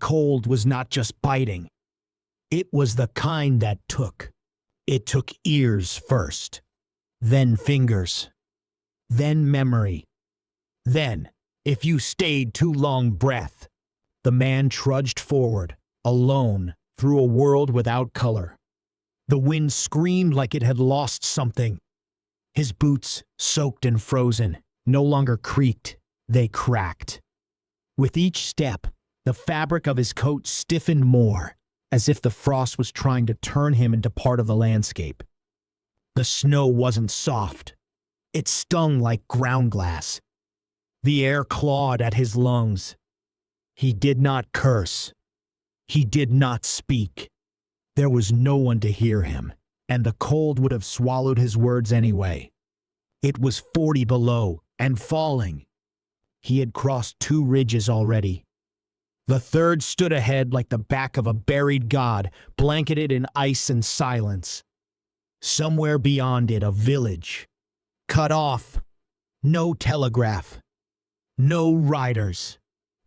cold was not just biting. It was the kind that took. It took ears first, then fingers, then memory. Then, if you stayed too long, breath. The man trudged forward, alone, through a world without color. The wind screamed like it had lost something. His boots, soaked and frozen, no longer creaked, they cracked. With each step, the fabric of his coat stiffened more, as if the frost was trying to turn him into part of the landscape. The snow wasn't soft. It stung like ground glass. The air clawed at his lungs. He did not curse. He did not speak. There was no one to hear him, and the cold would have swallowed his words anyway. It was 40 below, and falling. He had crossed 2 ridges already. The third stood ahead like the back of a buried god, blanketed in ice and silence. Somewhere beyond it, a village. Cut off. No telegraph. No riders.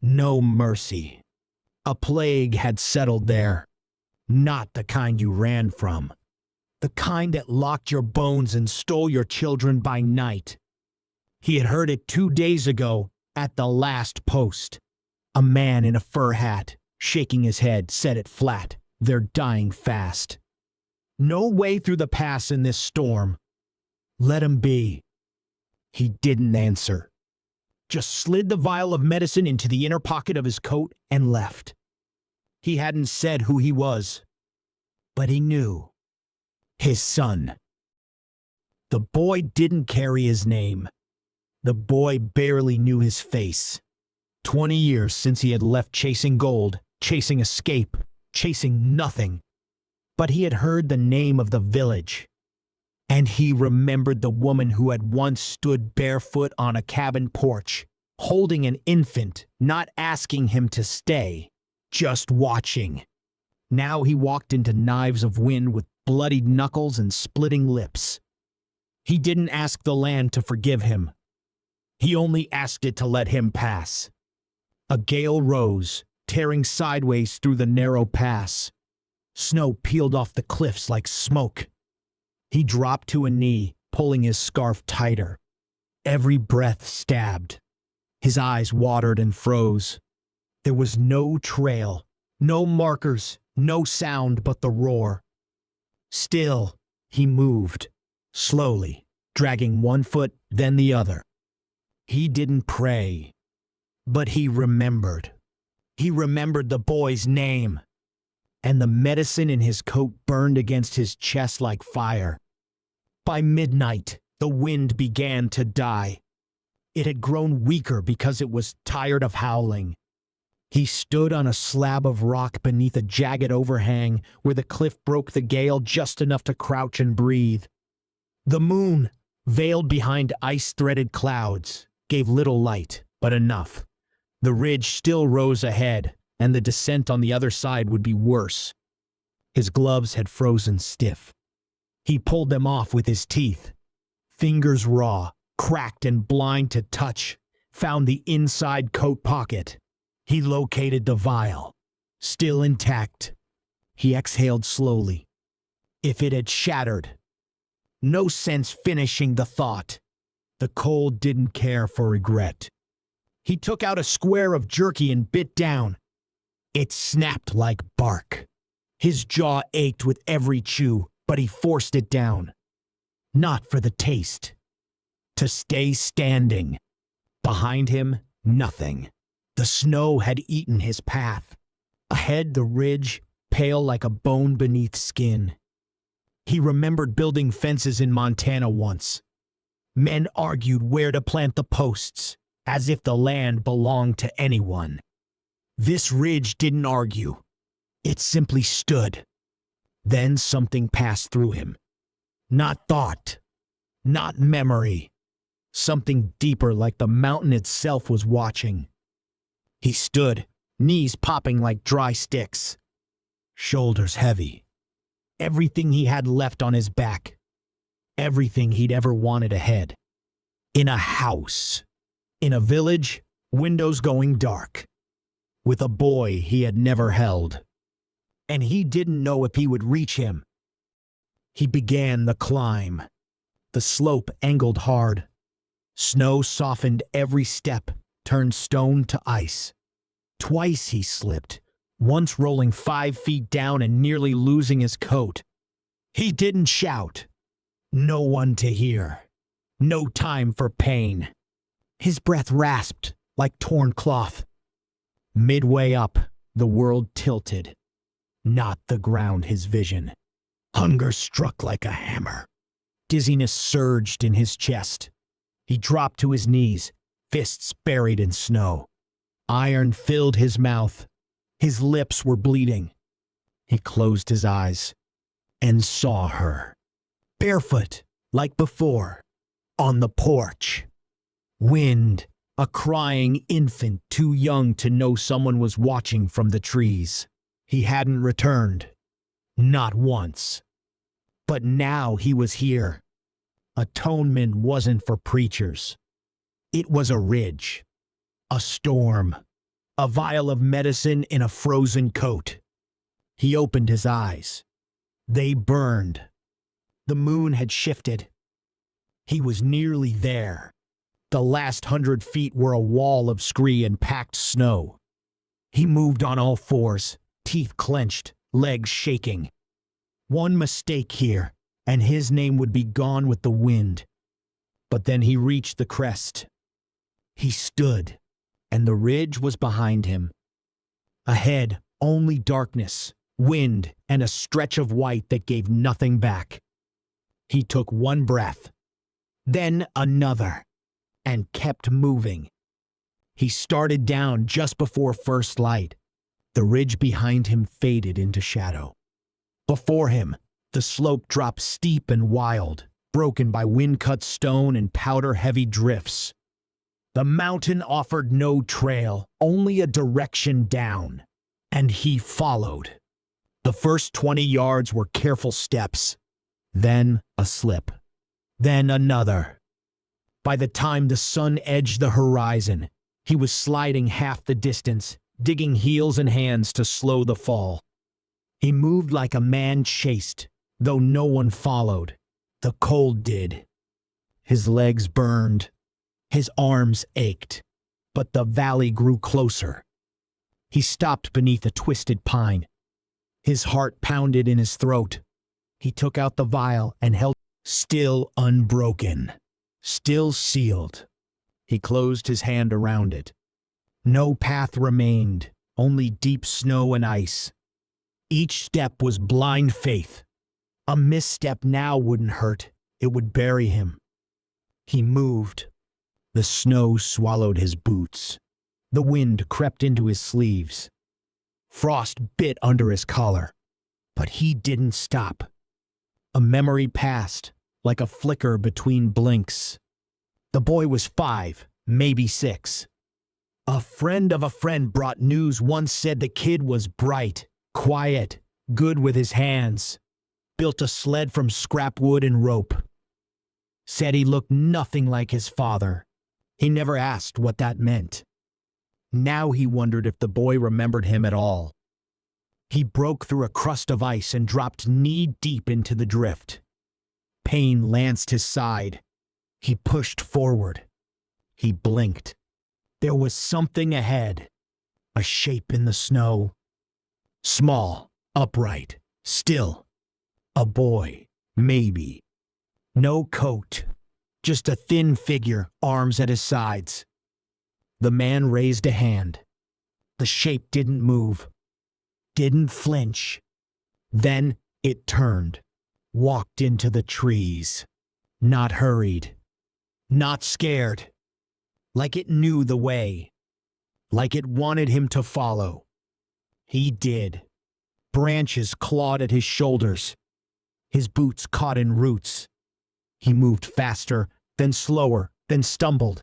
No mercy. A plague had settled there. Not the kind you ran from. The kind that locked your bones and stole your children by night. He had heard it 2 days ago at the last post. A man in a fur hat, shaking his head, said it flat. They're dying fast. No way through the pass in this storm. Let him be. He didn't answer. Just slid the vial of medicine into the inner pocket of his coat and left. He hadn't said who he was, but he knew. His son. The boy didn't carry his name. The boy barely knew his face. 20 years since he had left chasing gold, chasing escape, chasing nothing. But he had heard the name of the village. And he remembered the woman who had once stood barefoot on a cabin porch, holding an infant, not asking him to stay, just watching. Now he walked into knives of wind with bloodied knuckles and splitting lips. He didn't ask the land to forgive him. He only asked it to let him pass. A gale rose, tearing sideways through the narrow pass. Snow peeled off the cliffs like smoke. He dropped to a knee, pulling his scarf tighter. Every breath stabbed. His eyes watered and froze. There was no trail, no markers, no sound but the roar. Still, he moved, slowly, dragging one foot, then the other. He didn't pray, but he remembered. He remembered the boy's name, and the medicine in his coat burned against his chest like fire. By midnight, the wind began to die. It had grown weaker because it was tired of howling. He stood on a slab of rock beneath a jagged overhang where the cliff broke the gale just enough to crouch and breathe. The moon, veiled behind ice-threaded clouds, gave little light, but enough. The ridge still rose ahead, and the descent on the other side would be worse. His gloves had frozen stiff. He pulled them off with his teeth. Fingers raw, cracked and blind to touch, found the inside coat pocket. He located the vial, still intact. He exhaled slowly. If it had shattered. No sense finishing the thought. The cold didn't care for regret. He took out a square of jerky and bit down. It snapped like bark. His jaw ached with every chew, but he forced it down. Not for the taste. To stay standing. Behind him, nothing. The snow had eaten his path. Ahead, the ridge, pale like a bone beneath skin. He remembered building fences in Montana once. Men argued where to plant the posts, as if the land belonged to anyone. This ridge didn't argue. It simply stood. Then something passed through him. Not thought. Not memory. Something deeper, like the mountain itself was watching. He stood, knees popping like dry sticks. Shoulders heavy. Everything he had left on his back. Everything he'd ever wanted ahead. In a house. In a village, windows going dark. with a boy he had never held. And he didn't know if he would reach him. He began the climb. The slope angled hard. Snow softened every step, turned stone to ice. Twice he slipped, once rolling 5 feet down and nearly losing his coat. He didn't shout. No one to hear. No time for pain. His breath rasped like torn cloth. Midway up, the world tilted. Not the ground his vision. Hunger struck like a hammer. Dizziness surged in his chest. He dropped to his knees, fists buried in snow. Iron filled his mouth. His lips were bleeding. He closed his eyes and saw her, barefoot like before, on the porch. Wind, a crying infant too young to know someone was watching from the trees. He hadn't returned, not once. But now he was here. Atonement wasn't for preachers. It was a ridge, a storm, a vial of medicine in a frozen coat. He opened his eyes. They burned. The moon had shifted. He was nearly there. The last 100 feet were a wall of scree and packed snow. He moved on all fours, teeth clenched, legs shaking. One mistake here, and his name would be gone with the wind. But then he reached the crest. He stood, and the ridge was behind him. Ahead, only darkness, wind, and a stretch of white that gave nothing back. He took one breath, then another, and kept moving. He started down just before first light. The ridge behind him faded into shadow. Before him, the slope dropped steep and wild, broken by wind-cut stone and powder-heavy drifts. The mountain offered no trail, only a direction down, and he followed. The first 20 yards were careful steps, then a slip, then another. By the time the sun edged the horizon, he was sliding half the distance, digging heels and hands to slow the fall. He moved like a man chased, though no one followed. The cold did. His legs burned. His arms ached. But the valley grew closer. He stopped beneath a twisted pine. His heart pounded in his throat. He took out the vial and held it, still unbroken, still sealed. He closed his hand around it. No path remained, only deep snow and ice. Each step was blind faith. A misstep now wouldn't hurt, it would bury him. He moved. The snow swallowed his boots. The wind crept into his sleeves. Frost bit under his collar. But he didn't stop. A memory passed, like a flicker between blinks. The boy was 5, maybe 6. A friend of a friend brought news once said the kid was bright, quiet, good with his hands. Built a sled from scrap wood and rope. Said he looked nothing like his father. He never asked what that meant. Now he wondered if the boy remembered him at all. He broke through a crust of ice and dropped knee-deep into the drift. Pain lanced his side. He pushed forward. He blinked. There was something ahead. A shape in the snow. Small, upright, still. A boy, maybe. No coat. Just a thin figure, arms at his sides. The man raised a hand. The shape didn't move. Didn't flinch. Then it turned. Walked into the trees. Not hurried. Not scared. Like it knew the way. Like it wanted him to follow. He did. Branches clawed at his shoulders. His boots caught in roots. He moved faster, then slower, then stumbled.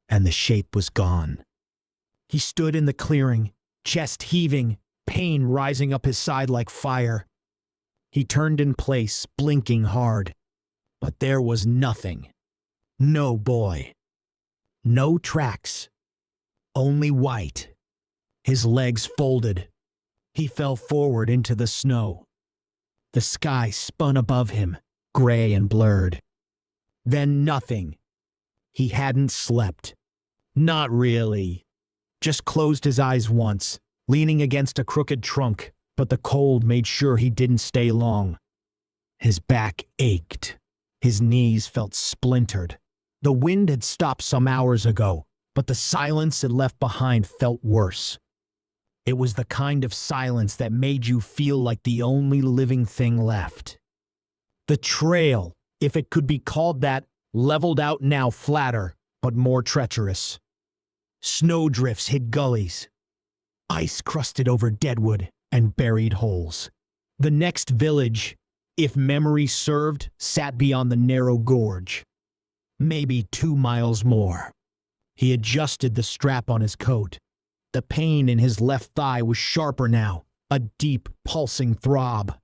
And the shape was gone. He stood in the clearing, chest heaving, pain rising up his side like fire. He turned in place, blinking hard. But there was nothing. No boy. No tracks. Only white. His legs folded. He fell forward into the snow. The sky spun above him, gray and blurred. Then nothing. He hadn't slept. Not really. Just closed his eyes once, leaning against a crooked trunk, but the cold made sure he didn't stay long. His back ached. His knees felt splintered. The wind had stopped some hours ago, but the silence it left behind felt worse. It was the kind of silence that made you feel like the only living thing left. The trail, if it could be called that, leveled out now flatter, but more treacherous. Snowdrifts hid gullies. Ice crusted over deadwood and buried holes. The next village, if memory served, sat beyond the narrow gorge. Maybe 2 miles more. He adjusted the strap on his coat. The pain in his left thigh was sharper now, a deep, pulsing throb.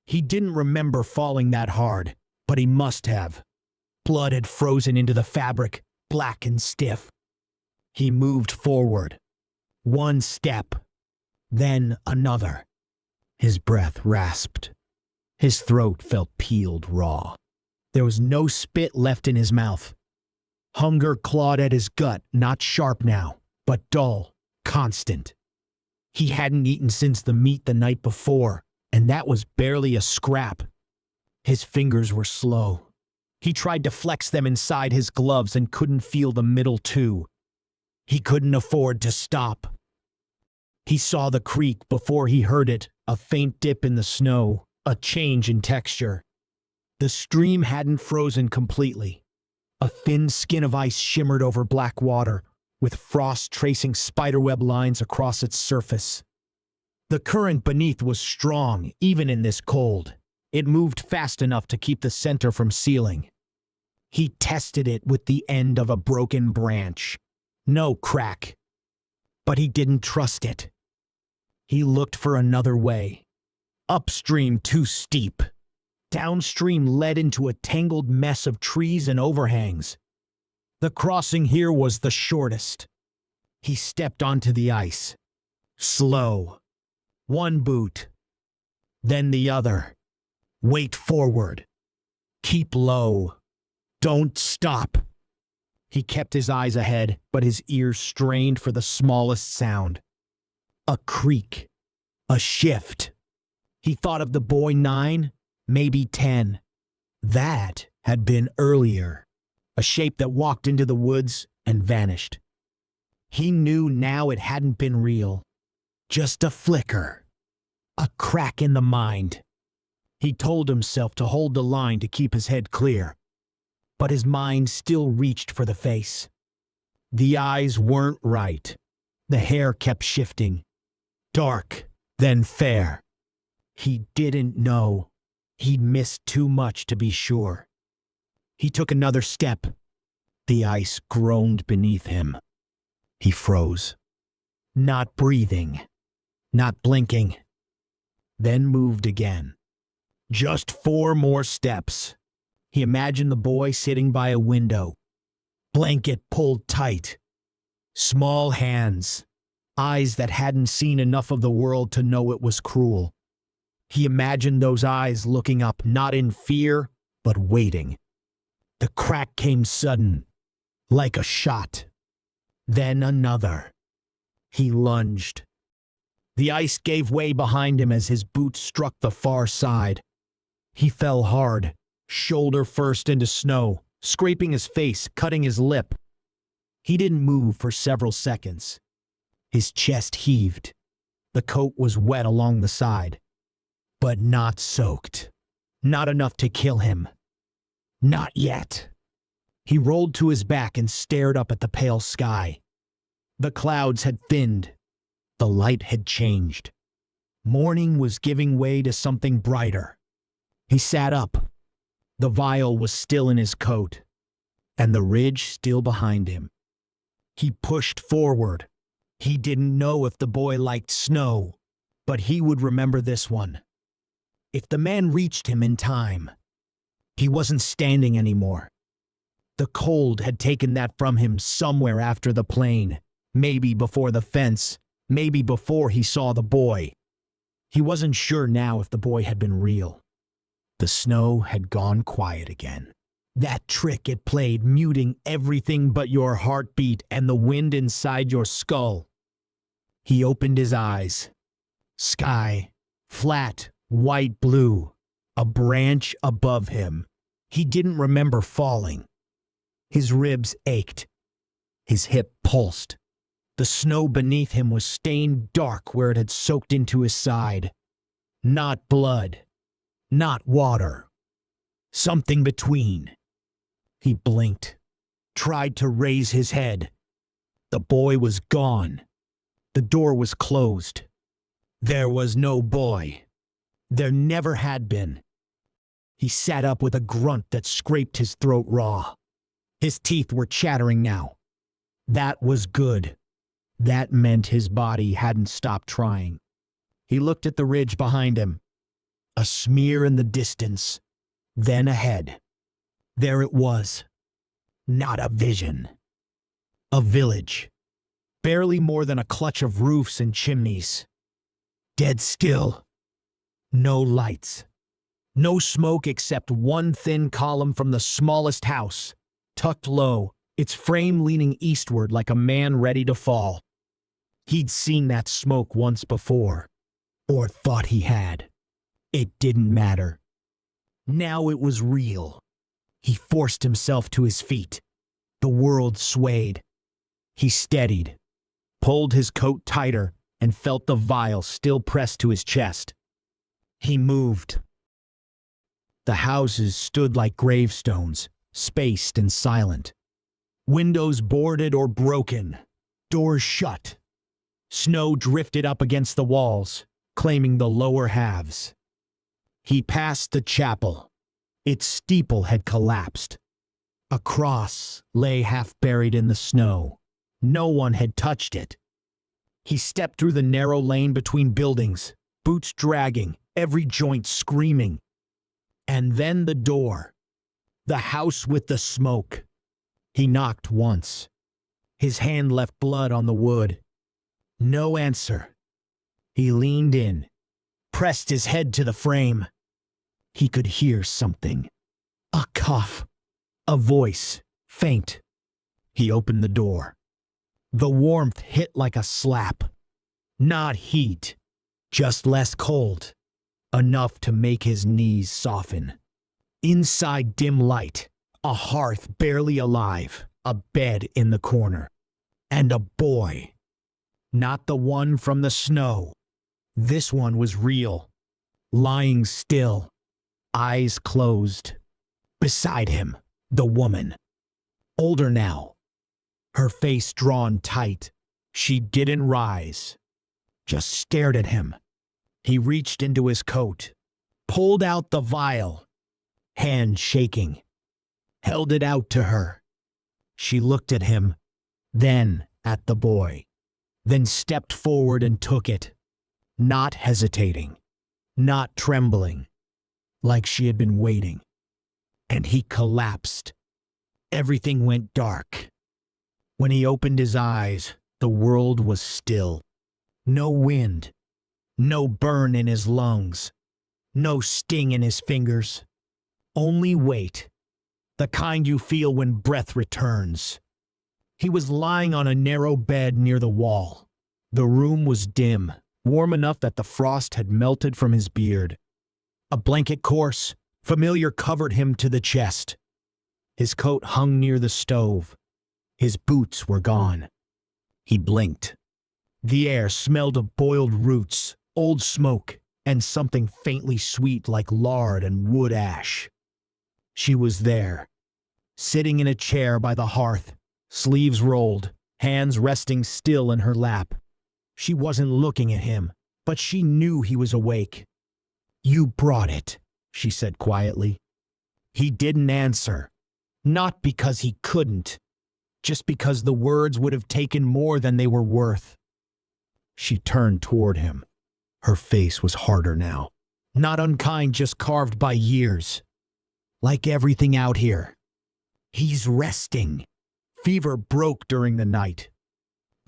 He didn't remember falling that hard, but he must have. Blood had frozen into the fabric, black and stiff. He moved forward. 1 step, then another. His breath rasped. His throat felt peeled raw. There was no spit left in his mouth. Hunger clawed at his gut, not sharp now, but dull, constant. He hadn't eaten since the meat the night before, and that was barely a scrap. His fingers were slow. He tried to flex them inside his gloves and couldn't feel the middle two. He couldn't afford to stop. He saw the creek before he heard it, a faint dip in the snow, a change in texture. The stream hadn't frozen completely. A thin skin of ice shimmered over black water, with frost tracing spiderweb lines across its surface. The current beneath was strong, even in this cold. It moved fast enough to keep the center from sealing. He tested it with the end of a broken branch. No crack. But he didn't trust it. He looked for another way. Upstream too steep. Downstream led into a tangled mess of trees and overhangs. The crossing here was the shortest. He stepped onto the ice. Slow. 1 boot. Then the other. Weight forward. Keep low. Don't stop. He kept his eyes ahead, but his ears strained for the smallest sound. A creak. A shift. He thought of the boy 9, maybe 10. That had been earlier. A shape that walked into the woods and vanished. He knew now it hadn't been real. Just a flicker. A crack in the mind. He told himself to hold the line to keep his head clear. But his mind still reached for the face. The eyes weren't right. The hair kept shifting. Dark, then fair. He didn't know. He'd missed too much to be sure. He took another step. The ice groaned beneath him. He froze. Not breathing. Not blinking. Then moved again. Just 4 more steps. He imagined the boy sitting by a window. Blanket pulled tight. Small hands. Eyes that hadn't seen enough of the world to know it was cruel. He imagined those eyes looking up, not in fear, but waiting. The crack came sudden, like a shot. Then another. He lunged. The ice gave way behind him as his boot struck the far side. He fell hard, shoulder first into snow, scraping his face, cutting his lip. He didn't move for several seconds. His chest heaved. The coat was wet along the side, but not soaked. Not enough to kill him. Not yet. He rolled to his back and stared up at the pale sky. The clouds had thinned. The light had changed. Morning was giving way to something brighter. He sat up. The vial was still in his coat, and the ridge still behind him. He pushed forward. He didn't know if the boy liked snow, but he would remember this one. If the man reached him in time. He wasn't standing anymore. The cold had taken that from him somewhere after the plane, maybe before the fence, Maybe before he saw the boy. He wasn't sure now if the boy had been real. The snow had gone quiet again. That trick it played, muting everything but your heartbeat and the wind inside your skull. He opened his eyes. Sky, flat, white blue, a branch above him. He didn't remember falling. His ribs ached. His hip pulsed. The snow beneath him was stained dark where it had soaked into his side. Not blood. Not water. Something between. He blinked. Tried to raise his head. The boy was gone. The door was closed. There was no boy. There never had been. He sat up with a grunt that scraped his throat raw. His teeth were chattering now. That was good. That meant his body hadn't stopped trying. He looked at the ridge behind him. A smear in the distance. Then ahead. There it was. Not a vision. A village. Barely more than a clutch of roofs and chimneys. Dead still. No lights. No smoke except one thin column from the smallest house, tucked low, its frame leaning eastward like a man ready to fall. He'd seen that smoke once before, or thought he had. It didn't matter. Now it was real. He forced himself to his feet. The world swayed. He steadied, pulled his coat tighter, and felt the vial still pressed to his chest. He moved. The houses stood like gravestones, spaced and silent. Windows boarded or broken, doors shut. Snow drifted up against the walls, claiming the lower halves. He passed the chapel. Its steeple had collapsed. A cross lay half buried in the snow. No one had touched it. He stepped through the narrow lane between buildings, boots dragging, every joint screaming. And then the door. The house with the smoke. He knocked once. His hand left blood on the wood. No answer. He leaned in, pressed his head to the frame. He could hear something. A cough. A voice, faint. He opened the door. The warmth hit like a slap. Not heat, just less cold. Enough to make his knees soften. Inside dim light, a hearth barely alive, a bed in the corner. And a boy. Not the one from the snow. This one was real. Lying still, eyes closed. Beside him, the woman. Older now. Her face drawn tight. She didn't rise. Just stared at him. He reached into his coat, pulled out the vial, hand shaking, held it out to her. She looked at him, then at the boy, then stepped forward and took it, not hesitating, not trembling, like she had been waiting. And he collapsed. Everything went dark. When he opened his eyes, the world was still. No wind. No burn in his lungs. No sting in his fingers. Only weight. The kind you feel when breath returns. He was lying on a narrow bed near the wall. The room was dim, warm enough that the frost had melted from his beard. A blanket coarse, familiar covered him to the chest. His coat hung near the stove. His boots were gone. He blinked. The air smelled of boiled roots, old smoke, and something faintly sweet like lard and wood ash. She was there, sitting in a chair by the hearth, sleeves rolled, hands resting still in her lap. She wasn't looking at him, but she knew he was awake. "You brought it," she said quietly. He didn't answer, not because he couldn't, just because the words would have taken more than they were worth. She turned toward him. Her face was harder now. Not unkind, just carved by years. Like everything out here. He's resting. Fever broke during the night.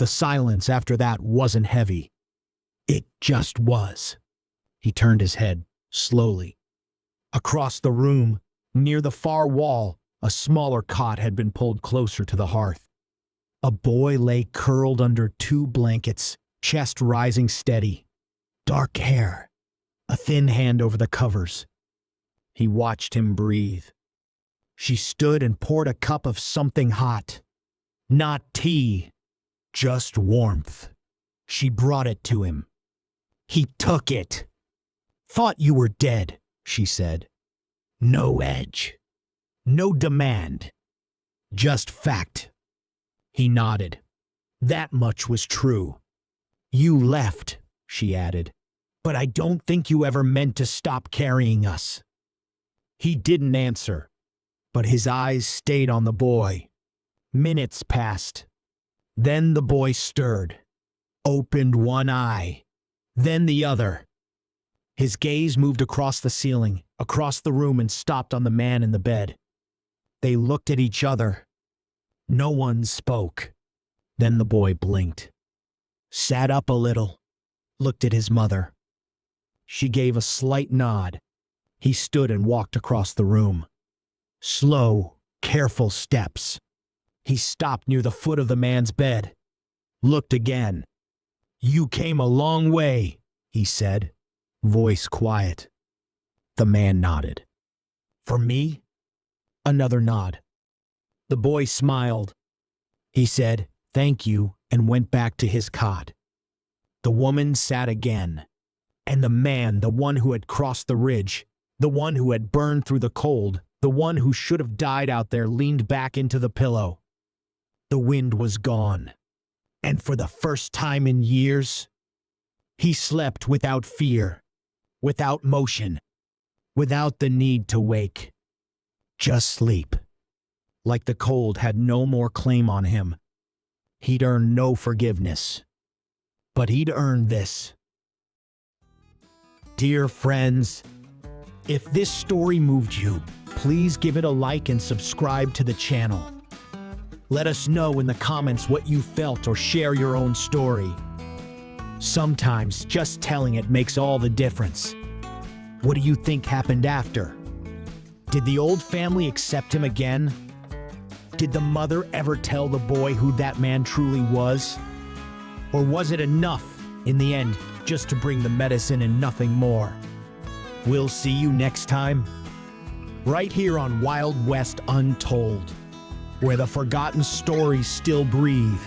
The silence after that wasn't heavy. It just was. He turned his head, slowly. Across the room, near the far wall, a smaller cot had been pulled closer to the hearth. A boy lay curled under 2 blankets, chest rising steady. Dark hair, a thin hand over the covers. He watched him breathe. She stood and poured a cup of something hot. Not tea, just warmth. She brought it to him. He took it. "Thought you were dead," she said. No edge. No demand. Just fact. He nodded. That much was true. "You left," she added, "but I don't think you ever meant to stop carrying us." He didn't answer, but his eyes stayed on the boy. Minutes passed. Then the boy stirred, opened one eye, then the other. His gaze moved across the ceiling, across the room, and stopped on the man in the bed. They looked at each other. No one spoke. Then the boy blinked, sat up a little, looked at his mother. She gave a slight nod. He stood and walked across the room. Slow, careful steps. He stopped near the foot of the man's bed, looked again. "You came a long way," he said, voice quiet. The man nodded. "For me?" Another nod. The boy smiled. He said, "Thank you," and went back to his cot. The woman sat again, and the man, the one who had crossed the ridge, the one who had burned through the cold, the one who should have died out there, leaned back into the pillow. The wind was gone, and for the first time in years, he slept without fear, without motion, without the need to wake. Just sleep. Like the cold had no more claim on him. He'd earned no forgiveness, but he'd earned this. Dear friends, if this story moved you, please give it a like and subscribe to the channel. Let us know in the comments what you felt or share your own story. Sometimes just telling it makes all the difference. What do you think happened after? Did the old family accept him again? Did the mother ever tell the boy who that man truly was? Or was it enough, in the end, just to bring the medicine and nothing more? We'll see you next time, right here on Wild West Untold, where the forgotten stories still breathe.